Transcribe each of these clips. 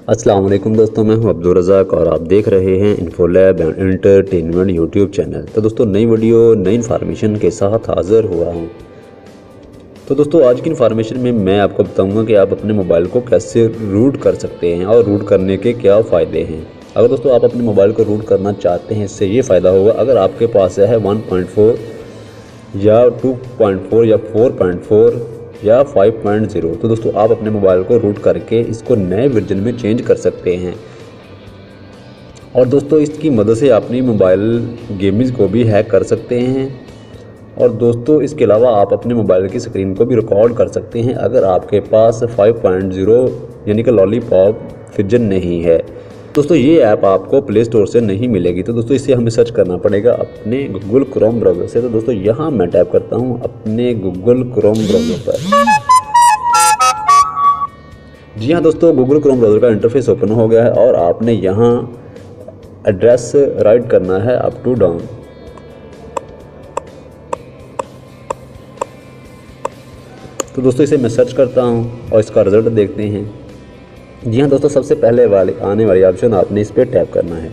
अस्सलाम वालेकुम दोस्तों, मैं हूं अब्दुल रज़ाक और आप देख रहे हैं इन्फोलैब एंड एंटरटेनमेंट यूट्यूब चैनल। तो दोस्तों नई वीडियो नई इन्फॉर्मेशन के साथ हाज़िर हुआ हूं। तो दोस्तों आज की इन्फॉर्मेशन में मैं आपको बताऊंगा कि आप अपने मोबाइल को कैसे रूट कर सकते हैं और रूट करने के क्या फ़ायदे हैं। अगर दोस्तों आप अपने मोबाइल को रूट करना चाहते हैं, इससे ये फ़ायदा होगा अगर आपके पास है 1.4 या 2.4 या 4.4 या 5.0, तो दोस्तों आप अपने मोबाइल को रूट करके इसको नए वर्जन में चेंज कर सकते हैं। और दोस्तों इसकी मदद से अपनी मोबाइल गेमिंग को भी हैक कर सकते हैं। और दोस्तों इसके अलावा आप अपने मोबाइल की स्क्रीन को भी रिकॉर्ड कर सकते हैं अगर आपके पास 5.0 यानी कि लॉलीपॉप वर्जन नहीं है। दोस्तों ये ऐप आपको प्ले स्टोर से नहीं मिलेगी, तो दोस्तों इसे हमें सर्च करना पड़ेगा अपने गूगल क्रोम ब्राउज़र से। तो दोस्तों यहाँ मैं टाइप करता हूँ अपने गूगल क्रोम ब्राउज़र पर। जी हाँ दोस्तों, गूगल क्रोम ब्राउज़र का इंटरफेस ओपन हो गया है और आपने यहाँ एड्रेस राइट करना है अप टू डाउन। तो दोस्तों इसे मैं सर्च करता हूँ और इसका रिज़ल्ट देखते हैं। जी हाँ दोस्तों, सबसे पहले आने वाली ऑप्शन आपने इस पर टैप करना है।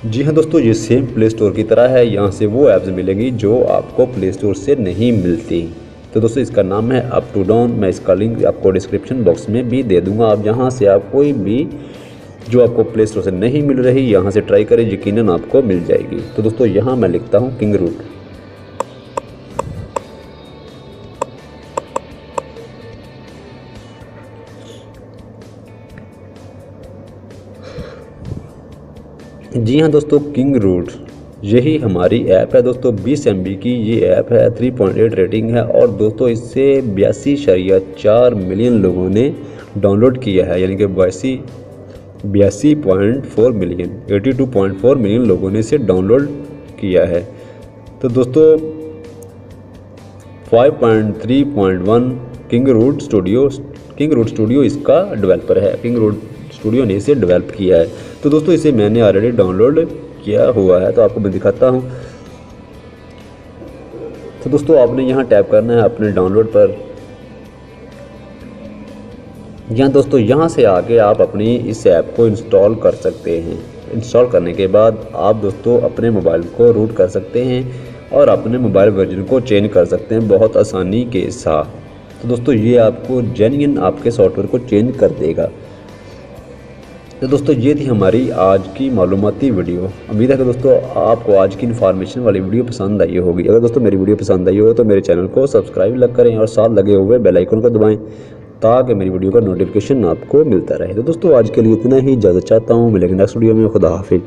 जी हाँ दोस्तों, ये सेम प्ले स्टोर की तरह है। यहाँ से वो ऐप्स मिलेंगी जो आपको प्ले स्टोर से नहीं मिलती। तो दोस्तों इसका नाम है अप टू डाउन। मैं इसका लिंक आपको डिस्क्रिप्शन बॉक्स में भी दे दूँगा। आप यहाँ से आप कोई भी जो आपको प्ले स्टोर से नहीं मिल रही यहाँ से ट्राई करें, यकीनन आपको मिल जाएगी। तो दोस्तों यहाँ मैं लिखता हूँ किंग रूट। जी हाँ दोस्तों, किंग रूट यही हमारी ऐप है। दोस्तों 20 MB की ये ऐप है, 3.8 रेटिंग है और दोस्तों इससे 82.4 मिलियन लोगों ने डाउनलोड किया है, यानी कि 82.4 मिलियन 82.4 मिलियन लोगों ने इसे डाउनलोड किया है। तो दोस्तों 5.3.1 किंग रूट स्टूडियो इसका डेवलपर है। किंग रूट स्टूडियो ने इसे डेवलप किया है। तो दोस्तों इसे मैंने ऑलरेडी डाउनलोड किया हुआ है, तो आपको मैं दिखाता हूँ। तो दोस्तों आपने यहाँ टैप करना है अपने डाउनलोड पर। यहाँ दोस्तों यहाँ से आके आप अपनी इस ऐप को इंस्टॉल कर सकते हैं। इंस्टॉल करने के बाद आप दोस्तों अपने मोबाइल को रूट कर सकते हैं और अपने मोबाइल वर्जन को चेंज कर सकते हैं बहुत आसानी के साथ। तो दोस्तों ये आपको जेन्युइन आपके सॉफ्टवेयर को चेंज कर देगा। तो दोस्तों ये थी हमारी आज की मालूमाती वीडियो। उम्मीद है कि दोस्तों आपको आज की इन्फॉर्मेशन वाली वीडियो पसंद आई होगी। अगर दोस्तों मेरी वीडियो पसंद आई हो तो मेरे चैनल को सब्सक्राइब करें और साथ लगे हुए बेल आइकन को दबाएं ताकि मेरी वीडियो का नोटिफिकेशन आपको मिलता रहे। तो दोस्तों आज के लिए इतना ही, इजाज़त चाहता हूँ। मिलेंगे नेक्स्ट वीडियो में। खुदा हाफिज़।